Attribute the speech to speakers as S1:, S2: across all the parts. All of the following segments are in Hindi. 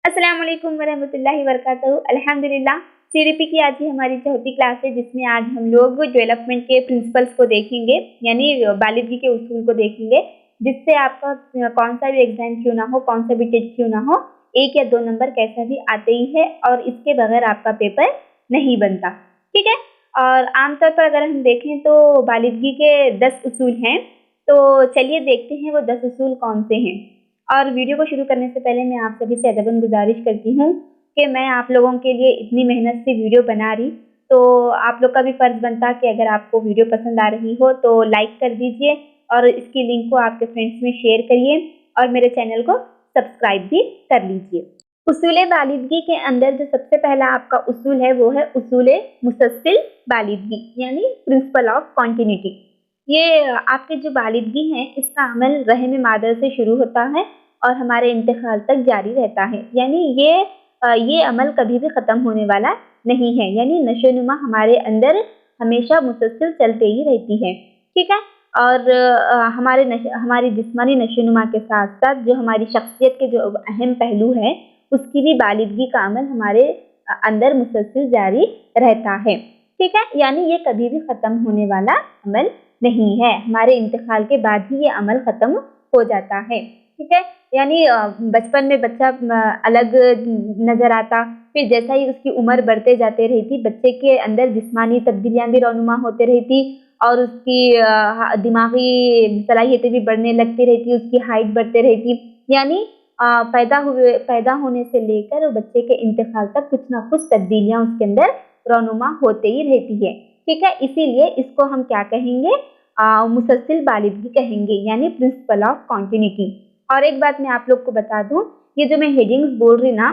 S1: अस्सलाम वालेकुम वरहमतुल्लाहि वबरकातुहू। अल्हम्दुलिल्लाह, सीडीपी की आज ही हमारी चौथी क्लास है, जिसमें आज हम लोग डेवलपमेंट के प्रिंसिपल्स को देखेंगे, यानी बालिदगी के उसूल को देखेंगे, जिससे आपका कौन सा भी एग्जाम क्यों ना हो, कौन सा भी टेस्ट क्यों ना हो, 1 या 2 नंबर कैसा भी आते ही है और इसके बगैर आपका पेपर नहीं बनता। ठीक है? और आमतौर पर अगर हम देखें तो बालिदगी के 10 उसूल हैं, तो चलिए देखते हैं वो 10 उसूल कौन से हैं। और वीडियो को शुरू करने से पहले मैं आप सभी से अदबन गुजारिश करती हूँ कि मैं आप लोगों के लिए इतनी मेहनत से वीडियो बना रही, तो आप लोग का भी फ़र्ज़ बनता कि अगर आपको वीडियो पसंद आ रही हो तो लाइक कर दीजिए और इसकी लिंक को आपके फ्रेंड्स में शेयर करिए और मेरे चैनल को सब्सक्राइब भी कर लीजिए। उसूल बालिदगी के अंदर जो सबसे पहला आपका उसूल है वो है उसूल मुसलसल बालिदगी, यानी प्रिंसिपल ऑफ कॉन्टिन्यूटी। ये आपकी जो बालिदगी है इसका अमल रहम मादर से शुरू होता है और हमारे इंतकाल तक जारी रहता है, यानी ये अमल कभी भी ख़त्म होने वाला नहीं है, यानी नशोनुमा हमारे अंदर हमेशा मुसलसल चलते ही रहती है। ठीक है? और हमारी जिस्मानी नशोनुमा के साथ साथ जो हमारी शख्सियत के जो अहम पहलू है उसकी भी बालिदगी का अमल हमारे अंदर मुसलसल जारी रहता है। ठीक है? यानी ये कभी भी ख़त्म होने वाला अमल नहीं है, हमारे इंतकाल के बाद ही ये अमल ख़त्म हो जाता है। ठीक है? यानी बचपन में बच्चा अलग नज़र आता, फिर जैसा ही उसकी उम्र बढ़ते जाते रहती, बच्चे के अंदर जिस्मानी तब्दीलियाँ भी रौनुमा होते रहती और उसकी दिमागी सलाहियतें भी बढ़ने लगती रहती, उसकी हाइट बढ़ते रहती, यानी पैदा होने से लेकर बच्चे के इंतकाल तक कुछ ना कुछ तब्दीलियाँ उसके अंदर रौनुमा होते ही रहती है। ठीक है? इसीलिए इसको हम क्या कहेंगे, मुसलसल बालिदगी कहेंगे, यानी प्रिंसिपल ऑफ कॉन्टिन्यूटी। और एक बात मैं आप लोग को बता दूं, ये जो मैं हेडिंग्स बोल रही ना,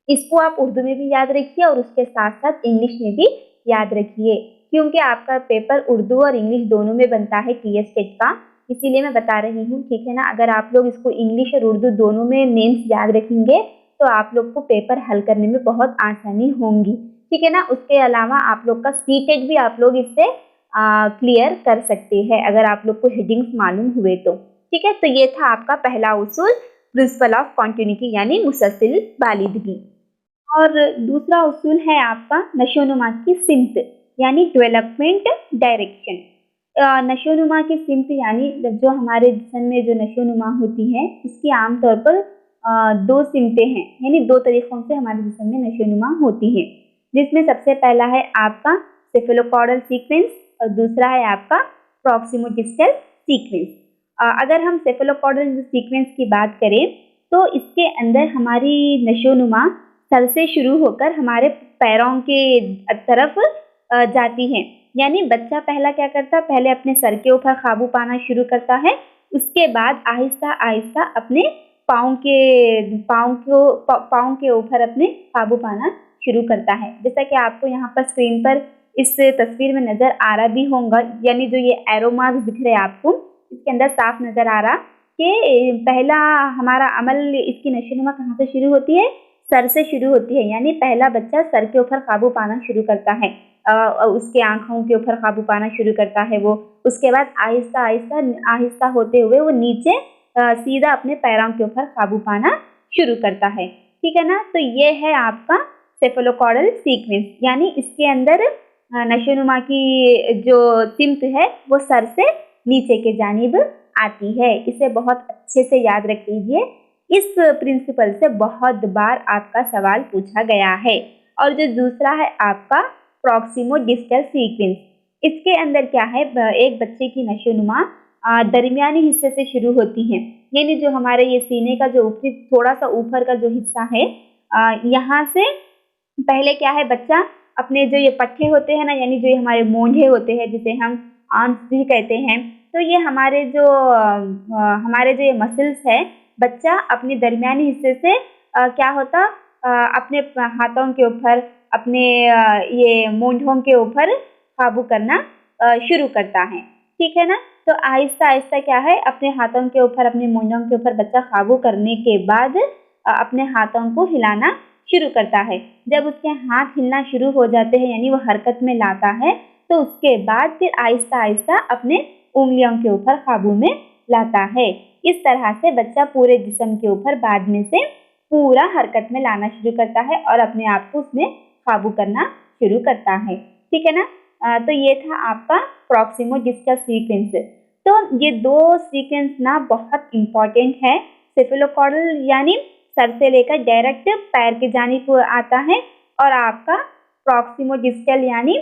S1: इसको आप उर्दू में भी याद रखिए और उसके साथ साथ इंग्लिश में भी याद रखिए, क्योंकि आपका पेपर उर्दू और इंग्लिश दोनों में बनता है टीएस टेट का, इसीलिए मैं बता रही हूँ। ठीक है ना? अगर आप लोग इसको इंग्लिश और उर्दू दोनों में नेम्स याद रखेंगे तो आप लोग को पेपर हल करने में बहुत आसानी होंगी। ठीक है ना? उसके अलावा आप लोग का सीटेट भी आप लोग इससे क्लियर कर सकते हैं अगर आप लोग को हेडिंग्स मालूम हुए तो। ठीक है? तो ये था आपका पहला उसूल, प्रिंसिपल ऑफ कॉन्टिन्यूटी, यानी मुसलसल बालिदगी। और दूसरा उसूल है आपका नशोनुमा की सिमत, यानी डेवलपमेंट डायरेक्शन। नशोनुमा की सिमत यानी जो हमारे जिस्म में जो नशोनुमा होती है उसकी आमतौर पर 2 सिमतें हैं, यानी 2 तरीक़ों से हमारे जिस्म में नशोनुमा होती है, जिसमें सबसे पहला है आपका सेफेलोकॉर्डल सीक्वेंस और दूसरा है आपका प्रॉक्सिमोडिस्टल सीक्वेंस। अगर हम सेफेलोकॉर्डल सीक्वेंस की बात करें तो इसके अंदर हमारी नशोनुमा सर से शुरू होकर हमारे पैरों के तरफ जाती है, यानी बच्चा पहला क्या करता, पहले अपने सर के ऊपर काबू पाना शुरू करता है, उसके बाद आहिस्ता आहिस्ता अपने पाँव के ऊपर अपने काबू पाना शुरू करता है। जैसा कि आपको यहाँ पर स्क्रीन पर इस तस्वीर में नज़र आ रहा भी होगा, यानी जो ये एरो मार्क्स दिख रहे हैं आपको, इसके अंदर साफ नज़र आ रहा कि पहला हमारा अमल, इसकी नशोनुमा कहाँ से शुरू होती है, सर से शुरू होती है, यानी पहला बच्चा सर के ऊपर काबू पाना शुरू करता है, उसके आँखों के ऊपर काबू पाना शुरू करता है वो, उसके बाद आहिस्ता आहिस्ता आहिस्ता होते हुए वो नीचे सीधा अपने पैरों के ऊपर काबू पाना शुरू करता है। ठीक है ना? तो ये है आपका सेफेलोकॉर्डल सीक्वेंस, यानी इसके अंदर नशोनुमा की जो सिमत है वो सर से नीचे के जानिब आती है। इसे बहुत अच्छे से याद रख लीजिए, इस प्रिंसिपल से बहुत बार आपका सवाल पूछा गया है। और जो दूसरा है आपका प्रॉक्सिमोडिस्टल सीक्वेंस, इसके अंदर क्या है, एक बच्चे की नशोनुमा दरमियानी हिस्से से शुरू होती है, यानी जो हमारे ये सीने का जो ऊपरी थोड़ा सा ऊपर का जो हिस्सा है, यहाँ से पहले क्या है, बच्चा अपने जो ये पट्टे होते हैं ना, यानी जो ये हमारे मोंढे होते हैं जिसे हम आर्म्स भी कहते हैं, तो ये हमारे जो ये मसल्स है, बच्चा अपने दरमियानी हिस्से से क्या होता, अपने हाथों के ऊपर, अपने ये मोंढों के ऊपर काबू करना शुरू करता है। ठीक है ना? तो आहिस्ता आहिस्ता क्या है, अपने हाथों के ऊपर, अपने मोंढों के ऊपर बच्चा काबू करने के बाद अपने हाथों को हिलाना शुरू करता है। जब उसके हाथ हिलना शुरू हो जाते हैं, यानी वो हरकत में लाता है, तो उसके बाद फिर आहिस्ता आहिस्ता अपने उंगलियों के ऊपर काबू में लाता है। इस तरह से बच्चा पूरे जिस्म के ऊपर बाद में से पूरा हरकत में लाना शुरू करता है और अपने आप को उसमें काबू करना शुरू करता है। ठीक है ना। तो ये था आपका प्रॉक्सिमो डिस्टल सीक्वेंस। तो ये दो सीक्वेंस ना बहुत इम्पोर्टेंट है। सेफेलोकॉर्डल यानी सर से लेकर डायरेक्ट पैर की जानिब आता है और आपका प्रॉक्सिमो डिस्टल यानी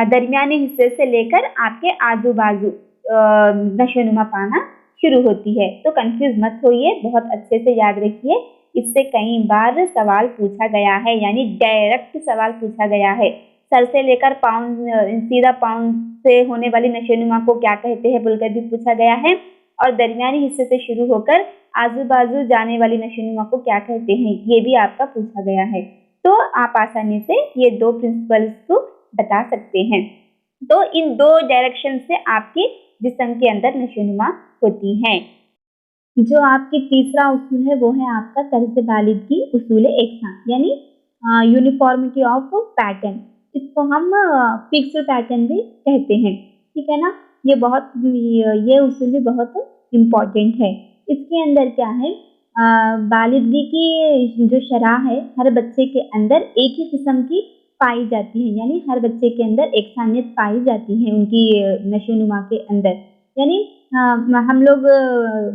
S1: दरमियाने हिस्से से लेकर आपके आजू बाजू नशोनुमा पाना शुरू होती है। तो कंफ्यूज मत होइए, बहुत अच्छे से याद रखिए। इससे कई बार सवाल पूछा गया है, यानी डायरेक्ट सवाल पूछा गया है। सर से लेकर पाँव, सीधा पाँव से होने वाली नशोनुमा को क्या कहते हैं बोलकर भी पूछा गया है, और दरमियानी हिस्से से शुरू होकर आजू बाजू जाने वाली नशोनुमा को क्या कहते हैं, ये भी आपका पूछा गया है। तो आप आसानी से ये दो प्रिंसिपल्स को बता सकते हैं। तो इन दो डायरेक्शन से आपकी जिस्म के अंदर नशोनुमा होती है। जो आपकी तीसरा उसूल है वो है आपका तर्ज बालिदगी उसूल एकसां, यानी यूनिफॉर्मिटी ऑफ पैटर्न। इसको हम फिक्स्ड पैटर्न भी कहते हैं। ठीक है ना। ये उसूल भी बहुत इम्पोर्टेंट है। इसके अंदर क्या है, बालिदगी की जो शरह है हर बच्चे के अंदर एक ही किस्म की पाई जाती है, यानी हर बच्चे के अंदर एकसानियत पाई जाती है उनकी नशोनुमा के अंदर। यानी हम लोग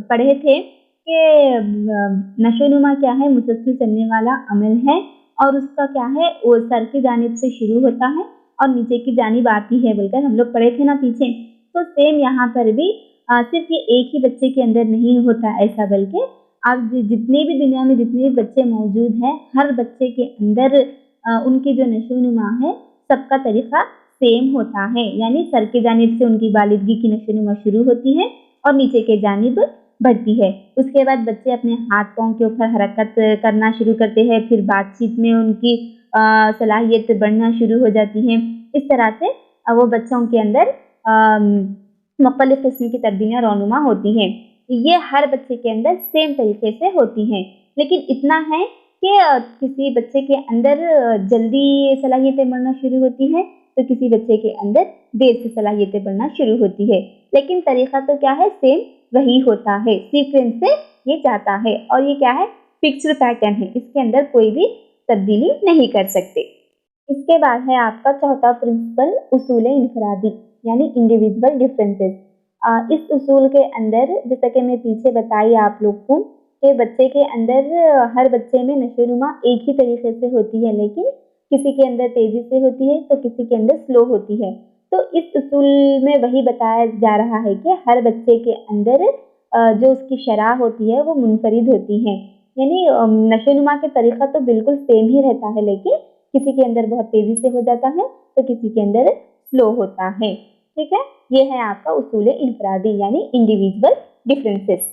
S1: पढ़े थे कि नशोनुमा क्या है, मुसलसल चलने वाला अमल है और उसका क्या है, वो सर की जानिब से शुरू होता है और नीचे की जानिब आती है बोलकर हम लोग पढ़े थे ना पीछे। तो सेम यहाँ पर भी सिर्फ ये एक ही बच्चे के अंदर नहीं होता ऐसा, बल्कि अब जितने भी दुनिया में जितने भी बच्चे मौजूद हैं हर बच्चे के अंदर उनकी जो नशोनुमा है सबका तरीका सेम होता है। यानी सर के जानिब से उनकी बालिदगी की नशोनुमा शुरू होती है और नीचे के जानिब बढ़ती है। उसके बाद बच्चे अपने हाथ पाँव के ऊपर हरकत करना शुरू करते हैं, फिर बातचीत में उनकी सलाहियत बढ़ना शुरू हो जाती है। इस तरह से वो बच्चों के अंदर मुख्तलिफ किस्म की तब्दीलियाँ रौनुमा होती हैं। ये हर बच्चे के अंदर सेम तरीके से होती हैं, लेकिन इतना है कि किसी बच्चे के अंदर जल्दी सलाहियतें बढ़ना शुरू होती है तो किसी बच्चे के अंदर देर से सलाहियतें बढ़ना शुरू होती है, लेकिन तरीका तो क्या है, सेम वही होता है। सीक्वेंस से ये जाता है और ये क्या है, फिक्स्ड पैटर्न है, इसके अंदर कोई भी तब्दीली नहीं कर सकते। इसके बाद है आपका चौथा प्रिंसिपल उसूल इनफरादी, यानी इंडिविजुअल डिफरेंसेस। इस उसूल के अंदर जैसा कि मैं पीछे बताई आप लोग को कि बच्चे के अंदर हर बच्चे में नशोनुमा एक ही तरीके से होती है, लेकिन किसी के अंदर तेजी से होती है तो किसी के अंदर स्लो होती है। तो इस उसूल में वही बताया जा रहा है कि हर बच्चे के अंदर जो उसकी शरह होती है वो मुनफरिद होती है, यानी नशोनुमा के तरीका तो बिल्कुल सेम ही रहता है, लेकिन किसी के अंदर बहुत तेजी से हो जाता है तो किसी के अंदर स्लो होता है। ठीक है, ये है आपका उसूल इनफरादी यानी इंडिविजुअल डिफरेंसेस।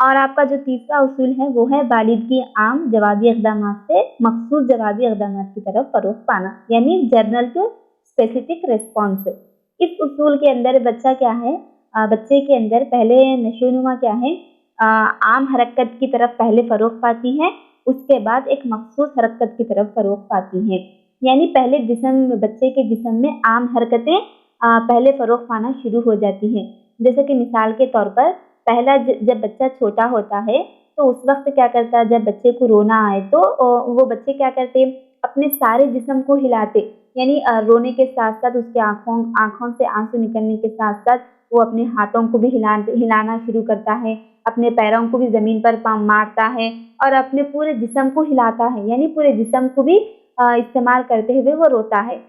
S1: और आपका जो तीसरा उसूल है वो है बालिदगी आम जवाबी इक़दाम से मखसूस जवाबी इक़दाम की तरफ फरोग़ पाना, यानी जनरल टू स्पेसिफिक रिस्पॉन्स। इस उसूल के अंदर बच्चा क्या है, बच्चे के अंदर पहले नशोनुमा क्या है, आम हरकत की तरफ पहले फरोग़ पाती है, उसके बाद एक मखसूस हरकत की तरफ फरोग़ पाती है। यानी पहले बच्चे के जिस्म में आम हरकतें पहले फरोग़ पाना शुरू हो जाती हैं। जैसे कि मिसाल के तौर पर पहला जब बच्चा छोटा होता है तो उस वक्त क्या करता है, जब बच्चे को रोना आए तो वो बच्चे क्या करते हैं, अपने सारे जिस्म को हिलाते, यानी रोने के साथ साथ उसके आँखों से आंसू निकलने के साथ साथ वो अपने हाथों को भी हिलाना शुरू करता है, अपने पैरों को भी ज़मीन पर मारता है और अपने पूरे जिस्म को हिलाता है, यानी पूरे जिस्म को भी इस्तेमाल करते हुए वो रोता है।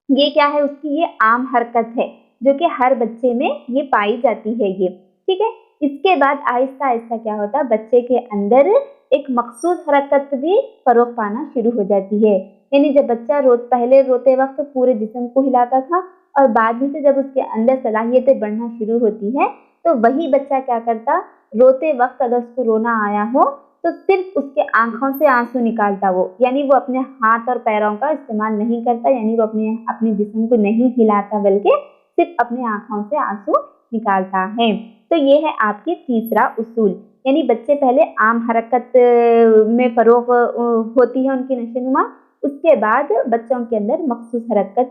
S1: ये क्या है, उसकी ये आम हरकत है जो कि हर बच्चे में ये पाई जाती है ये। ठीक है, इसके बाद आहिस्ता आहिस्ता क्या होता है, बच्चे के अंदर एक मखसूस हरकत भी फरोग़ पाना शुरू हो जाती है। यानी जब बच्चा पहले रोते वक्त पूरे जिस्म को हिलाता था और बाद में से जब उसके अंदर सलाहियतें बढ़ना शुरू होती है तो वही बच्चा क्या करता, रोते वक्त अगर उसको रोना आया हो तो सिर्फ उसके आँखों से आंसू निकालता वो, यानी वो अपने हाथ और पैरों का इस्तेमाल नहीं करता, यानी वो अपने जिस्म को नहीं हिलाता बल्कि सिर्फ अपने आँखों से आंसू निकालता है। तो ये है आपकी तीसरा उसूल, यानी बच्चे पहले आम हरकत में फरोग़ होती है उनकी नशोनुमा, उसके बाद बच्चों के अंदर मखसूस हरकत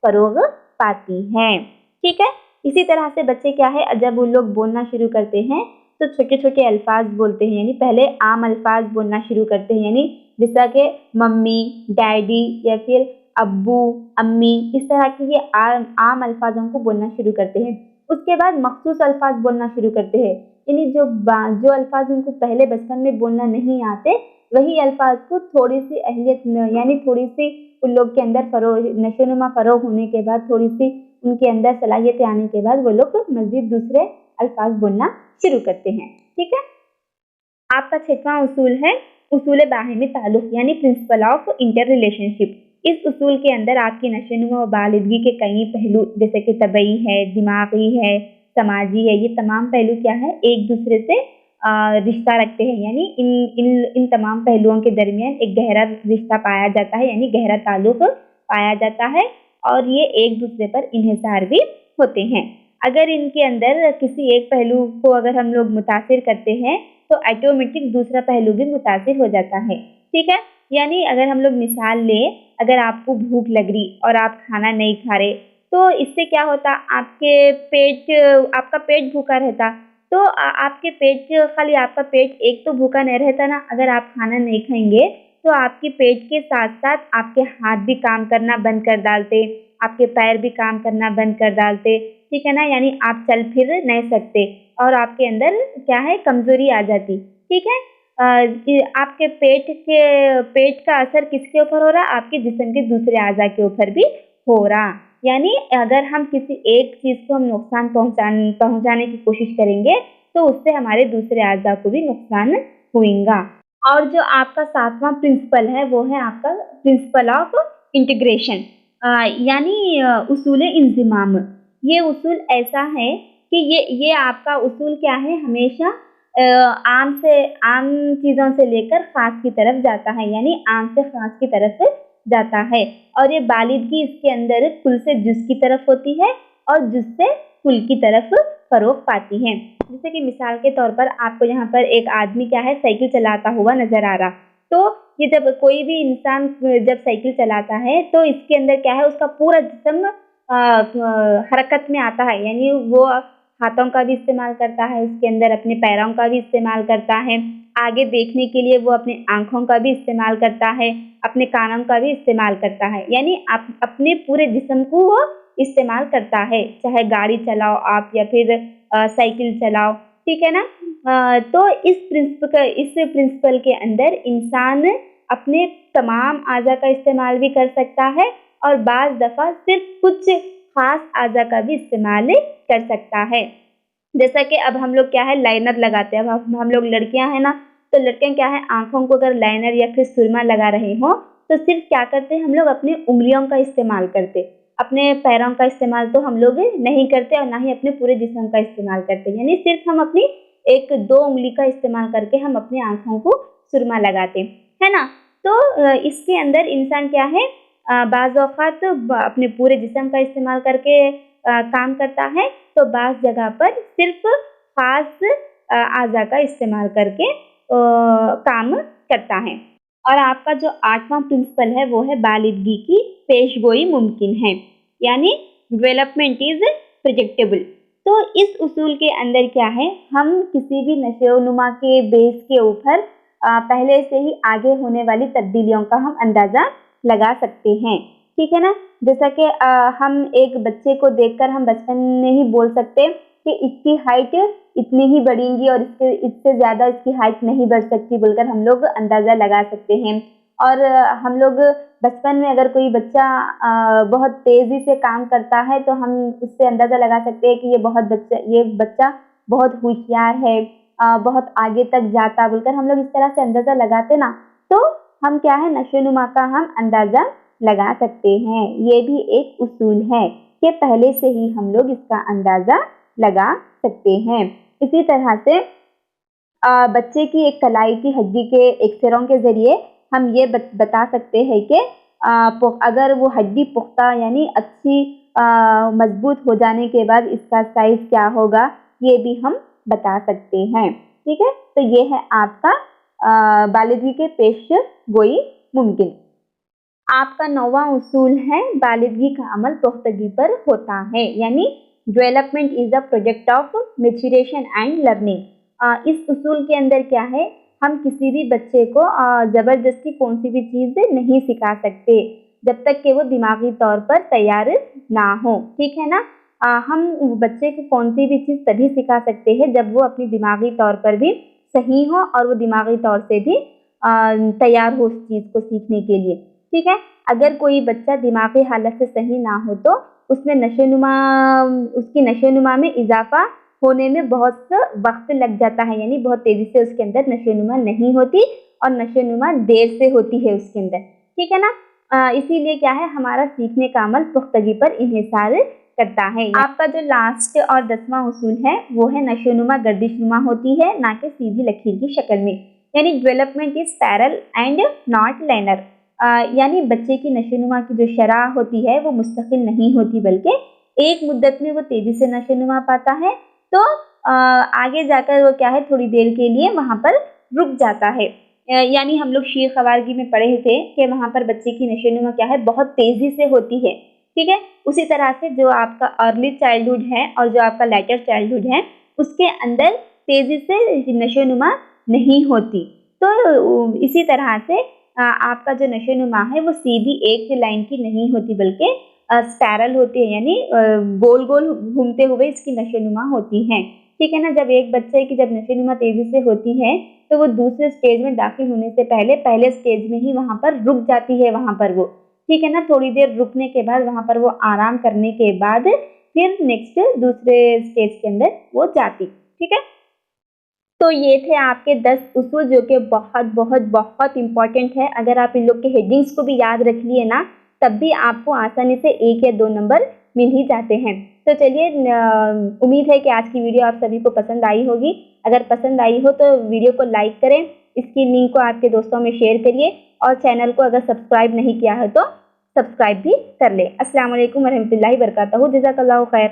S1: फरोग़ पाती है। ठीक है, इसी तरह से बच्चे क्या है, जब वो लोग बोलना शुरू करते हैं तो छोटे छोटे अल्फाज बोलते हैं, यानी पहले आम अल्फाज बोलना शुरू करते हैं, यानी जैसा कि मम्मी, डैडी या फिर अब्बू, अम्मी, इस तरह के ये आम अल्फाजों को बोलना शुरू करते हैं। उसके बाद मखसूस अल्फाज बोलना शुरू करते हैं, यानी जो अल्फाज उनको पहले बचपन में बोलना नहीं आते, वही अल्फाज को थोड़ी सी अहलियत यानी थोड़ी सी उन लोग के अंदर नशोनुमा फरोग होने के बाद, थोड़ी सी उनके अंदर सलाहियतें आने के बाद वो लोग मजीद दूसरे अल्फाज बोलना शुरू करते हैं। ठीक है। आपका 6वां उसूल है उसूल बाहिमी ताल्लुक, यानी प्रिंसिपल ऑफ इंटर रिलेशनशिप। इस उसूल के अंदर आपकी नशोनुमा और बालिदगी के कई पहलू, जैसे कि तबई है, दिमागी है, समाजी है, ये तमाम पहलू क्या है, एक दूसरे से रिश्ता रखते हैं, यानी इन तमाम पहलुओं के दरमियान एक गहरा रिश्ता पाया जाता है, यानी गहरा ताल्लुक पाया जाता है, और ये एक दूसरे पर इन्हिसार भी होते हैं। अगर इनके अंदर किसी एक पहलू को अगर हम लोग मुतासिर करते हैं तो ऑटोमेटिक दूसरा पहलू भी मुतासिर हो जाता है। ठीक है। यानी अगर हम लोग मिसाल लें, अगर आपको भूख लग रही और आप खाना नहीं खा रहे, तो इससे क्या होता, आपका पेट भूखा रहता, तो आपके पेट खाली आपका पेट एक तो भूखा नहीं रहता ना, अगर आप खाना नहीं खाएंगे तो आपके पेट के साथ साथ आपके हाथ भी काम करना बंद कर डालते, आपके पैर भी काम करना बंद कर डालते। ठीक है ना, यानी आप चल फिर नहीं सकते और आपके अंदर क्या है, कमजोरी आ जाती। ठीक है। आपके पेट का असर किसके ऊपर हो रहा, आपके जिस्म के दूसरे आज़ा के ऊपर भी हो रहा। यानी अगर हम किसी एक चीज को हम नुकसान पहुंचाने की कोशिश करेंगे तो उससे हमारे दूसरे आज़ा को भी नुकसान होगा। और जो आपका 7वां प्रिंसिपल है वो है आपका प्रिंसिपल ऑफ इंटीग्रेशन, यानी उसूल इंज़िमाम। ये उसूल ऐसा है कि ये आपका उसूल क्या है, हमेशा आम चीज़ों से लेकर ख़ास की तरफ जाता है, यानी आम से ख़ास की तरफ जाता है। और ये बालिदगी इसके अंदर कुल से जुज़ की तरफ होती है और जुज़ से कुल की तरफ फ़रोग़ पाती है। जैसे कि मिसाल के तौर पर आपको यहाँ पर एक आदमी क्या है, साइकिल चलाता हुआ नज़र आ रहा, तो ये जब कोई भी इंसान जब साइकिल चलाता है तो इसके अंदर क्या है, उसका पूरा जिस्म हरकत में आता है, यानी वो हाथों का भी इस्तेमाल करता है, इसके अंदर अपने पैरों का भी इस्तेमाल करता है, आगे देखने के लिए वो अपनी आँखों का भी इस्तेमाल करता है, अपने कानों का भी इस्तेमाल करता है, यानी अपने पूरे जिस्म को वो इस्तेमाल करता है, चाहे गाड़ी चलाओ आप या फिर साइकिल चलाओ। ठीक है ना। तो इस प्रिंसिपल के अंदर इंसान अपने तमाम आज़ा का इस्तेमाल भी कर सकता है और बाज़ दफ़ा सिर्फ कुछ खास आज़ा का भी इस्तेमाल कर सकता है। जैसा कि अब हम लोग क्या है, लाइनर लगाते हैं। अब हम लोग लड़कियां हैं ना, तो लड़कियां क्या है, आंखों को अगर लाइनर या फिर सुरमा लगा रहे हो तो सिर्फ क्या करते हैं, हम लोग अपनी उंगलियों का इस्तेमाल करते, अपने पैरों का इस्तेमाल तो हम लोग नहीं करते और ना ही अपने पूरे जिस्म का इस्तेमाल करते, यानी सिर्फ हम अपनी 1-2 उंगली का इस्तेमाल करके हम अपनी आंखों को सुरमा लगाते है ना। तो इसके अंदर इंसान क्या है, बाज़ औक़ात अपने पूरे जिस्म का इस्तेमाल करके काम करता है, तो बाज़ जगह पर सिर्फ खास आज़ा का इस्तेमाल करके काम करता है। और आपका जो 8वां प्रिंसिपल है वो है बालिदगी की पेशगोई मुमकिन है, यानी डेवलपमेंट इज़ प्रोजेक्टेबल। तो इस उसूल के अंदर क्या है, हम किसी भी नशोनुमा के बेस के ऊपर पहले से ही आगे होने वाली तब्दीलियों का हम अंदाज़ा लगा सकते हैं। ठीक है ना। जैसा कि हम एक बच्चे को देखकर हम बचपन में ही बोल सकते कि इसकी हाइट इतनी ही बढ़ेगी और इससे ज़्यादा इसकी हाइट नहीं बढ़ सकती बोलकर हम लोग अंदाज़ा लगा सकते हैं। और हम लोग बचपन में अगर कोई बच्चा बहुत तेज़ी से काम करता है तो हम उससे अंदाज़ा लगा सकते हैं कि ये बच्चा बहुत होशियार है, बहुत आगे तक जाता बोलकर हम लोग इस तरह से अंदाज़ा लगाते ना, तो हम क्या है, नशोनुमा का हम अंदाज़ा लगा सकते हैं। ये भी एक उसूल है कि पहले से ही हम लोग इसका अंदाज़ा लगा सकते हैं। इसी तरह से बच्चे की एक कलाई की हड्डी के एक्सरों के ज़रिए हम ये बता सकते हैं कि अगर वो हड्डी पुख्ता यानी अच्छी मजबूत हो जाने के बाद इसका साइज़ क्या होगा, ये भी हम बता सकते हैं। ठीक है। तो ये है आपका बालिदगी के पेश गोई मुमकिन। आपका 9वां उसूल है बालिदगी का अमल पुख्तगी पर होता है, यानी development is a project of maturation and learning. इस उसूल के अंदर क्या है, हम किसी भी बच्चे को ज़बरदस्ती कौन सी भी चीज़ नहीं सिखा सकते जब तक कि वो दिमागी तौर पर तैयार ना हो, ठीक है ना। हम बच्चे को कौन सी भी चीज़ तभी सिखा सकते हैं जब वो अपनी दिमागी तौर पर भी सही हो और वो दिमागी तौर से भी तैयार हो उस चीज़ को सीखने के लिए, ठीक है। अगर कोई बच्चा दिमागी हालत से सही ना हो तो उसकी नशोनुमा में इजाफा होने में बहुत वक्त लग जाता है, यानी बहुत तेजी से उसके अंदर नशोनुमा नहीं होती और नशोनुमा देर से होती है उसके अंदर, ठीक है ना। इसीलिए क्या है, हमारा सीखने का अमल पुख्तगी पर इन्हिसार करता है। आपका जो लास्ट और 10वां उसूल है वो है नशोनुमा गर्दिशनुमा होती है, ना कि सीधी लकीर की शक्ल में, यानी development is parallel and not liner. यानी बच्चे की नशोनुमा की जो शरह होती है वो मुस्तकिल नहीं होती, बल्कि एक मुद्दत में वो तेजी से नशोनुमा पाता है तो आगे जाकर वो क्या है, थोड़ी देर के लिए वहाँ पर रुक जाता है। यानी हम लोग शीर खवारगी में पढ़े थे कि वहाँ पर बच्चे की नशोनुमा क्या है, बहुत तेजी से होती है, ठीक है। उसी तरह से जो आपका अर्ली चाइल्डहुड है और जो आपका लेटर चाइल्डहुड है उसके अंदर तेजी से नशोनुमा नहीं होती। तो इसी तरह से आपका जो नशोनुमा है वो सीधी एक लाइन की नहीं होती, बल्कि स्पैरल होती है, यानी गोल गोल घूमते हुए इसकी नशोनुमा होती है, ठीक है ना। जब एक बच्चे की जब नशोनुमा तेजी से होती है तो वो दूसरे स्टेज में दाखिल होने से पहले स्टेज में ही वहाँ पर रुक जाती है, वहाँ पर वो, ठीक है ना। थोड़ी देर रुकने के बाद वहाँ पर वो आराम करने के बाद फिर नेक्स्ट दूसरे स्टेज के अंदर वो जाती, ठीक है। तो ये थे आपके 10 उसूल जो कि बहुत बहुत बहुत इम्पॉर्टेंट है। अगर आप इन लोग के हेडिंग्स को भी याद रख लिए ना तब भी आपको आसानी से 1 या 2 नंबर मिल ही जाते हैं। तो चलिए, उम्मीद है कि आज की वीडियो आप सभी को पसंद आई होगी। अगर पसंद आई हो तो वीडियो को लाइक करें, इसकी लिंक को आपके दोस्तों में शेयर करिए और चैनल को अगर सब्सक्राइब नहीं किया है तो सब्सक्राइब भी कर ले। अस्सलाम वालेकुम वरहमतुल्लाहि वबरकातुहू। जज़ाकल्लाहु खैर।